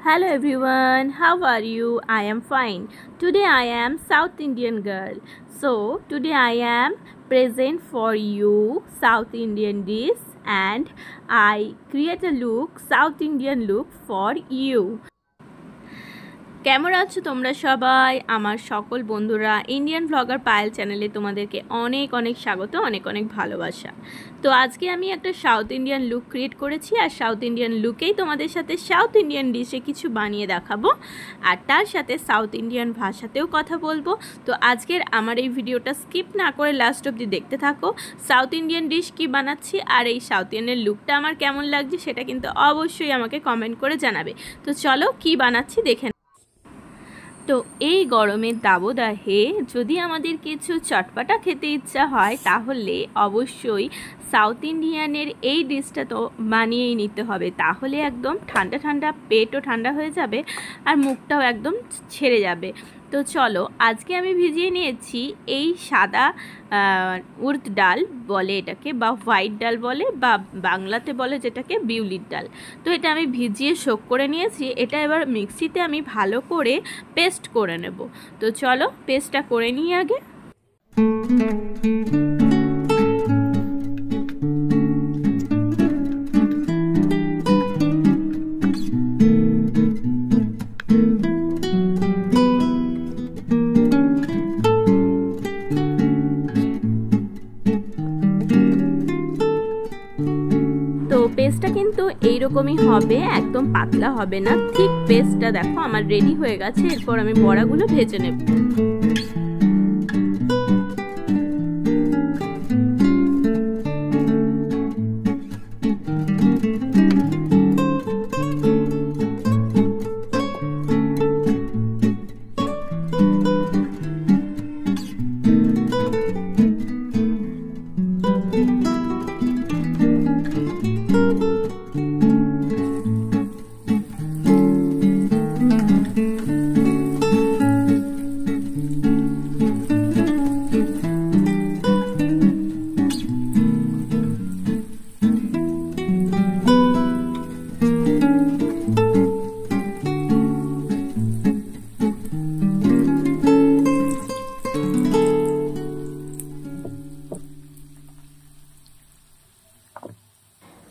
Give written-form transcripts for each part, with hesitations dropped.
Hello everyone, how are you? I am fine. Today I am South Indian girl. So today I am present for you South Indian dish and I create a look South Indian look for you. কেমন আছো তোমরা সবাই? আমার সকল বন্ধুরা Indian blogger Payel চ্যানেলে তোমাদেরকে অনেক অনেক স্বাগত, অনেক অনেক ভালোবাসা। তো আজকে আমি একটা সাউথ ইন্ডিয়ান লুক ক্রিয়েট করেছি আর সাউথ ইন্ডিয়ান লুকেই তোমাদের সাথে সাউথ ইন্ডিয়ান ডিশে কিছু বানিয়ে দেখাবো আর তার সাথে সাউথ ইন্ডিয়ান ভাষাতেও কথা বলবো। তো আজকের আমার এই ভিডিওটা স্কিপ না করে লাস্ট অবধি দেখতে থাকো। সাউথ ইন্ডিয়ান ডিশ কি বানাচ্ছি আর এই সাউথ ইন্ডিয়ান লুকটা আমার কেমন লাগছে সেটা কিন্তু অবশ্যই আমাকে কমেন্ট করে জানাবে। তো চলো কি বানাচ্ছি দেখে। তো এই গরমের দাবদাহে যদি আমাদের কিছু চটপাটা খেতে ইচ্ছা হয় তাহলে অবশ্যই সাউথ ইন্ডিয়ানের এই ডিশটা তো বানিয়েই নিতে হবে, তাহলে একদম ঠান্ডা ঠান্ডা পেটও ঠান্ডা হয়ে যাবে আর মুখটাও একদম ছেড়ে যাবে। তো চলো আজকে আমি ভিজিয়ে নিয়েছি এই সাদা উড়দ ডাল বলে এটাকে, বা হোয়াইট ডাল বলে, বা বাংলাতে বলে যেটাকে বিউলির ডাল। তো এটা আমি ভিজিয়ে সোক করে নিয়েছি। এটা এবার মিক্সিতে আমি ভালো করে পেস্ট করে নেব। তো চলো পেস্টটা করে নিই আগে। পেস্টটা কিন্তু এইরকমই হবে, একদম পাতলা হবে না, ঠিক পেস্টটা দেখো আমার রেডি হয়ে গেছে। এরপর আমি বড়াগুলো ভেজে নেব।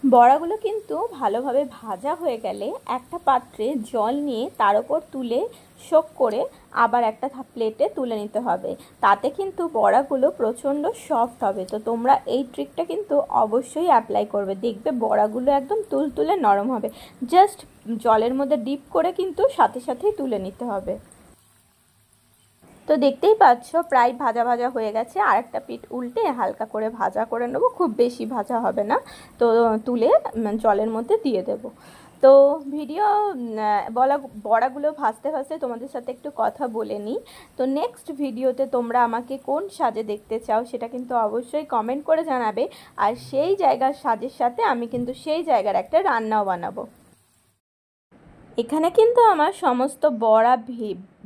বড়াগুলো কিন্তু ভালোভাবে ভাজা হয়ে গেলে একটা পাত্রে জল নিয়ে তার উপর তুলে শোক করে আবার একটা প্লেটে তুলে নিতে হবে, তাতে কিন্তু বড়াগুলো প্রচণ্ড সফট হবে। তো তোমরা এই ট্রিকটা কিন্তু অবশ্যই অ্যাপ্লাই করবে, দেখবে বড়াগুলো একদম তুলতুলে নরম হবে। জাস্ট জলের মধ্যে ডিপ করে কিন্তু সাথে সাথেই তুলে নিতে হবে। তো দেখতেই পাচ্ছ প্রায় ভাজা ভাজা হয়ে গেছে। আর একটা পিঠ উল্টে হালকা করে ভাজা করে নেব, খুব বেশি ভাজা হবে না। তো তুলে জলের মধ্যে দিয়ে দেব। তো ভিডিও বড়াগুলো ভাজতে ভাজতে তোমাদের সাথে একটু কথা বলে নিই। তো নেক্সট ভিডিওতে তোমরা আমাকে কোন সাজে দেখতে চাও সেটা কিন্তু অবশ্যই কমেন্ট করে জানাবে। আর সেই জায়গার সাজের সাথে আমি কিন্তু সেই জায়গার একটা রান্নাও বানাবো। এখানে কিন্তু আমার সমস্ত বড়া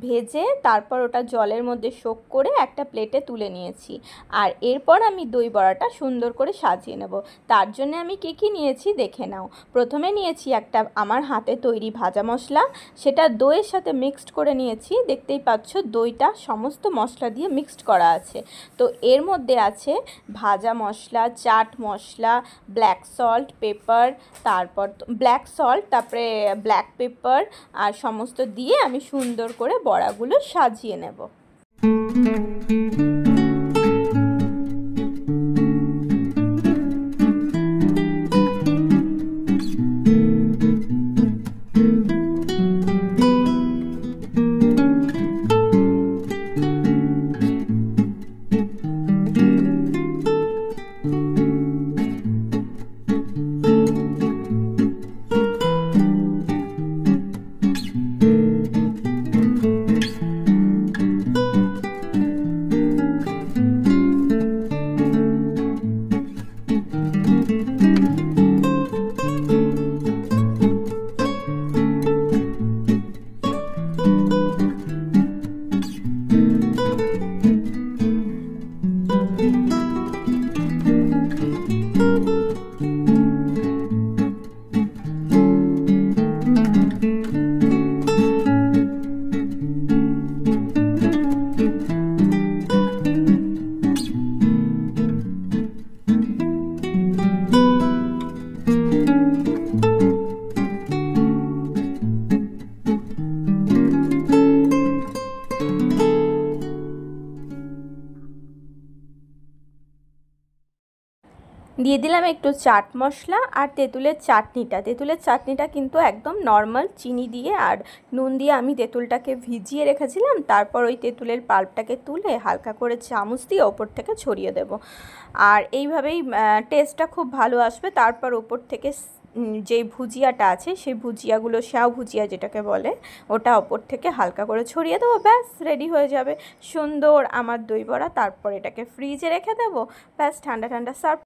ভেজে তারপর ওটা জলের মধ্যে সোক করে একটা প্লেটে তুলে নিয়েছি। আর এরপর আমি দই বড়াটা সুন্দর করে সাজিয়ে নেব। তার জন্য আমি কী নিয়েছি দেখে নাও। প্রথমে নিয়েছি একটা আমার হাতে তৈরি ভাজা মশলা, সেটা দইয়ের সাথে মিক্সড করে নিয়েছি। দেখতেই পাচ্ছ দইটা সমস্ত মশলা দিয়ে মিক্সড করা আছে। তো এর মধ্যে আছে ভাজা মশলা, chaat masala, black salt, paper, তারপর ব্ল্যাক সল্ট, তারপরে ব্ল্যাক পেপার আর সমস্ত দিয়ে আমি সুন্দর করে বড়াগুলো সাজিয়ে নেব। দিয়ে দিলাম একটু চাট মশলা আর তেঁতুলের চাটনিটা। তেঁতুলের চাটনিটা কিন্তু একদম নর্মাল চিনি দিয়ে আর নুন দিয়ে আমি তেঁতুলটাকে ভিজিয়ে রেখেছিলাম, তারপর ওই তেঁতুলের পাল্পটাকে তুলে হালকা করে চামচ দিয়ে ওপর থেকে ছড়িয়ে দেব। আর এইভাবেই টেস্টটা খুব ভালো আসবে। তারপর ওপর থেকে যেই ভুজিয়াটা আছে সেই ভুজিয়াগুলো, স্যাও ভুজিয়া যেটাকে বলে, ওটা ওপর থেকে হালকা করে ছড়িয়ে দেবো, ব্যাস রেডি হয়ে যাবে সুন্দর আমার দই বড়া। তারপর এটাকে ফ্রিজে রেখে দেবো, ব্যাস ঠান্ডা ঠান্ডা সার্ভ।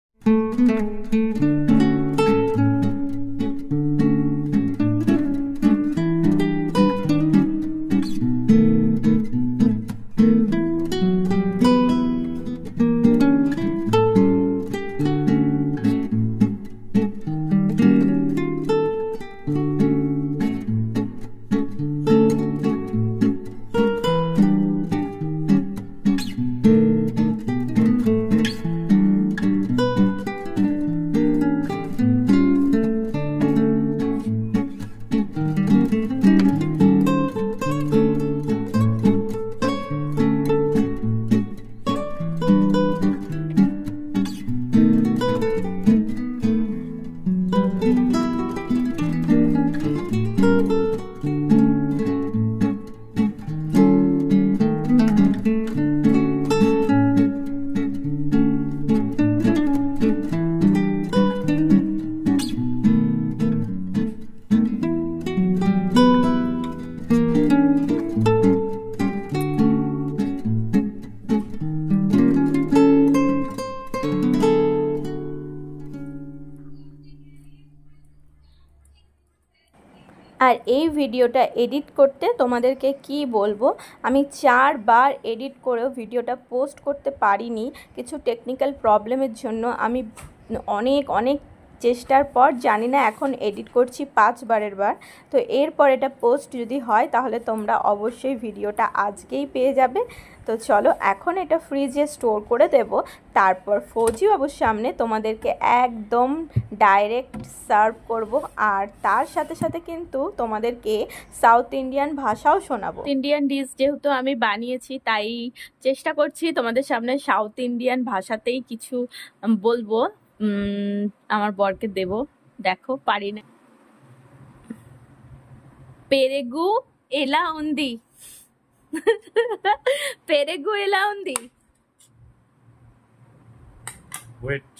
আর এই ভিডিওটা এডিট করতে তোমাদেরকে কি বলবো, আমি 4 বার এডিট করেও ভিডিওটা পোস্ট করতে পারিনি কিছু টেকনিক্যাল প্রবলেমের জন্য। আমি অনেক চেষ্টার পর, জানি না এখন এডিট করছি 5 বারের বার। তো এরপর এটা পোস্ট যদি হয় তাহলে তোমরা অবশ্যই ভিডিওটা আজকেই পেয়ে যাবে। তো চলো এখন এটা ফ্রিজে স্টোর করে দেব, তারপর ফৌজি বাবুর সামনে তোমাদেরকে একদম ডাইরেক্ট সার্ভ করব। আর তার সাথে সাথে কিন্তু তোমাদেরকে সাউথ ইন্ডিয়ান ভাষাও শোনাবো। ইন্ডিয়ান ডিশ যেহেতু আমি বানিয়েছি, তাই চেষ্টা করছি তোমাদের সামনে সাউথ ইন্ডিয়ান ভাষাতেই কিছু বলবো। আমার বরকে দেব, দেখো পারি না। পেরেগু এলা উন্দি, పెరుగు ఎలా ఉంది? Wait.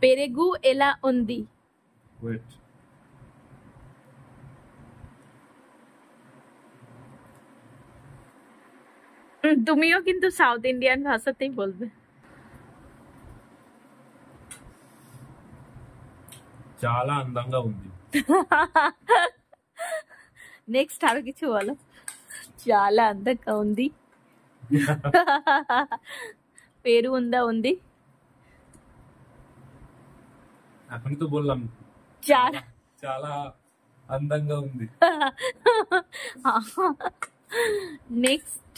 పెరుగు ఎలా ఉంది? Wait. তুমিও কিন্তু সাউথ ইন্ডিয়ান ভাষাতেই বলবে। చాలా అందంగా ఉంది। నెక్స్ట్ আরো কিছু বলো। చాలా అందంగా ఉంది। పేరు ఉందా? ఉంది। এখনই তো বললাম చాలా చాలా అందంగా ఉంది। నెక్స్ట్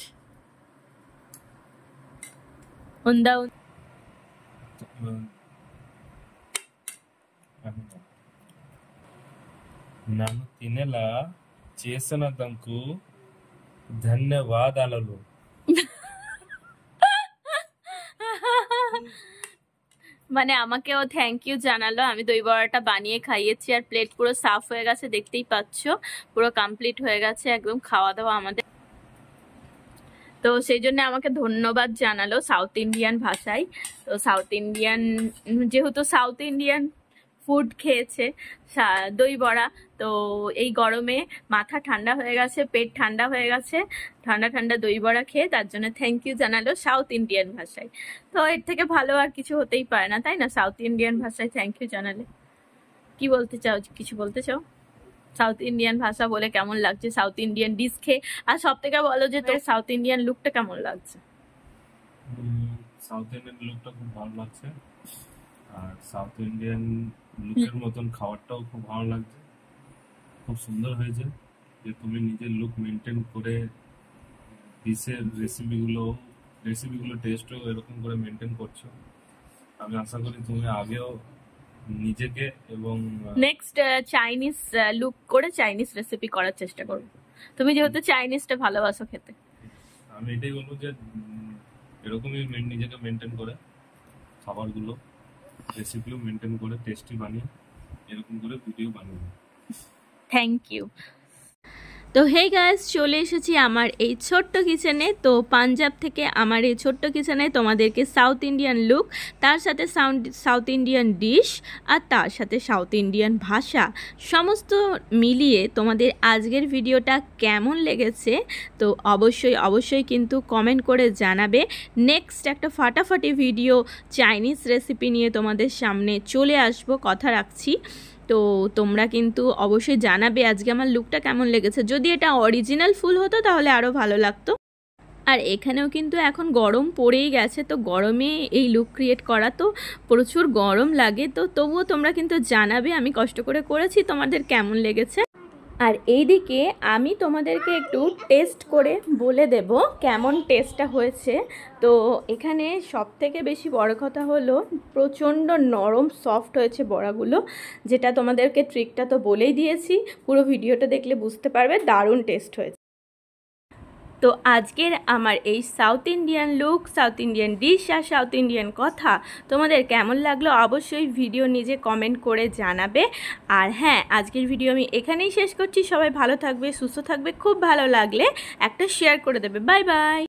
ఉందా? నన్ను తినేలా చేసినందుకు ధన్యవాదాలు। মানে আমাকেও থ্যাংক ইউ জানালো। আমি দই বড়াটা বানিয়ে খাইয়েছি আর প্লেট পুরো সাফ হয়ে গেছে, দেখতেই পাচ্ছ পুরো কমপ্লিট হয়ে গেছে একদম খাওয়া দাওয়া আমাদের। তো সেই জন্য আমাকে ধন্যবাদ জানালো সাউথ ইন্ডিয়ান ভাষায়। তো সাউথ ইন্ডিয়ান, যেহেতু সাউথ ইন্ডিয়ান ফুড খেয়েছে দই বড়া, তো এই গরমে মাথা ঠান্ডা হয়ে গেছে, পেট ঠান্ডা হয়ে গেছে ঠান্ডা ঠান্ডা দই বড়া খেয়ে, তার জন্য থ্যাংক ইউ জানালো সাউথ ইন্ডিয়ান ভাষায়। তো এর থেকে ভালো আর কিছু হতেই পারে না, তাই না? সাউথ ইন্ডিয়ান ভাষায় থ্যাংক ইউ জানালে। কি বলতে চাও? কিছু বলতে চাও? সাউথ ইন্ডিয়ান ভাষা বলে কেমন লাগছে? সাউথ ইন্ডিয়ান ডিশ খেয়ে। আর সব থেকে বলো যে তোর সাউথ ইন্ডিয়ান লুকটা কেমন লাগছে? সাউথ ইন্ডিয়ান লুকটা খুব ভালো লাগছে, আর সাউথ ইন্ডিয়ান লুকের মতন খাবারটাও খুব ভালো লাগছে। খুব সুন্দর হয়েছে যে তুমি নিজের লুক মেনটেন করে ডিশের রেসিপিগুলো টেস্টও এরকম করে মেনটেন করছো। আমি আশা করি তুমি আগেও নিজেকে এবং নেক্সট চাইনিজ লুক করে চাইনিজ রেসিপি করার চেষ্টা করবো। তুমি যেহেতু চাইনিজটা ভালোবাসো খেতে, আমি এটাই বলবো যে এরকমই নিজেকে মেনটেন করে খাবারগুলো রেসিপিও মেনটেন করে টেস্টি বানিয়ে এরকম করে ভিডিও বানিয়ে। Thank you. তো হে গাইস, চলে এসেছি আমার এই ছোট্ট কিচেনে। তো পাঞ্জাব থেকে আমার এই ছোট্ট কিচেনে তোমাদেরকে সাউথ ইন্ডিয়ান লুক, তার সাথে সাউথ ইন্ডিয়ান ডিশ, আর তার সাথে সাউথ ইন্ডিয়ান ভাষা সমস্ত মিলিয়ে তোমাদের আজকের ভিডিওটা কেমন লেগেছে তো অবশ্যই কিন্তু কমেন্ট করে জানাবে। নেক্সট একটা ফাটাফাটি ভিডিও চাইনিজ রেসিপি নিয়ে তোমাদের সামনে চলে আসবো, কথা রাখছি। তো তোমরা কিন্তু অবশ্যই জানাবে আজকে আমার লুকটা কেমন লেগেছে। যদি এটা অরিজিনাল ফুল হতো তাহলে আরও ভালো লাগতো। আর এখানেও কিন্তু এখন গরম পড়েই গেছে, তো গরমে এই লুক ক্রিয়েট করা তো প্রচুর গরম লাগে। তো তবুও তোমরা কিন্তু জানাবে, আমি কষ্ট করে করেছি, তোমাদের কেমন লেগেছে। আর এইদিকে আমি তোমাদেরকে একটু টেস্ট করে বলে দেব কেমন টেস্টটা হয়েছে। তো এখানে সবথেকে বেশি বড় কথা হলো প্রচণ্ড নরম সফট হয়েছে বড়াগুলো, যেটা তোমাদেরকে ট্রিকটা তো বলেই দিয়েছি, পুরো ভিডিওটা দেখলে বুঝতে পারবে দারুণ টেস্ট হয়েছে। তো আজকের আমার এই south Indian look, south Indian dish আর সাউথ ইন্ডিয়ান কথা তোমাদের কেমন লাগলো অবশ্যই ভিডিও নিজে কমেন্ট করে জানাবে। আর হ্যাঁ, আজকের ভিডিও আমি এখানেই শেষ করছি। সবাই ভালো থাকবে, সুস্থ থাকবে। খুব ভালো লাগলে একটা শেয়ার করে দেবে। Bye bye.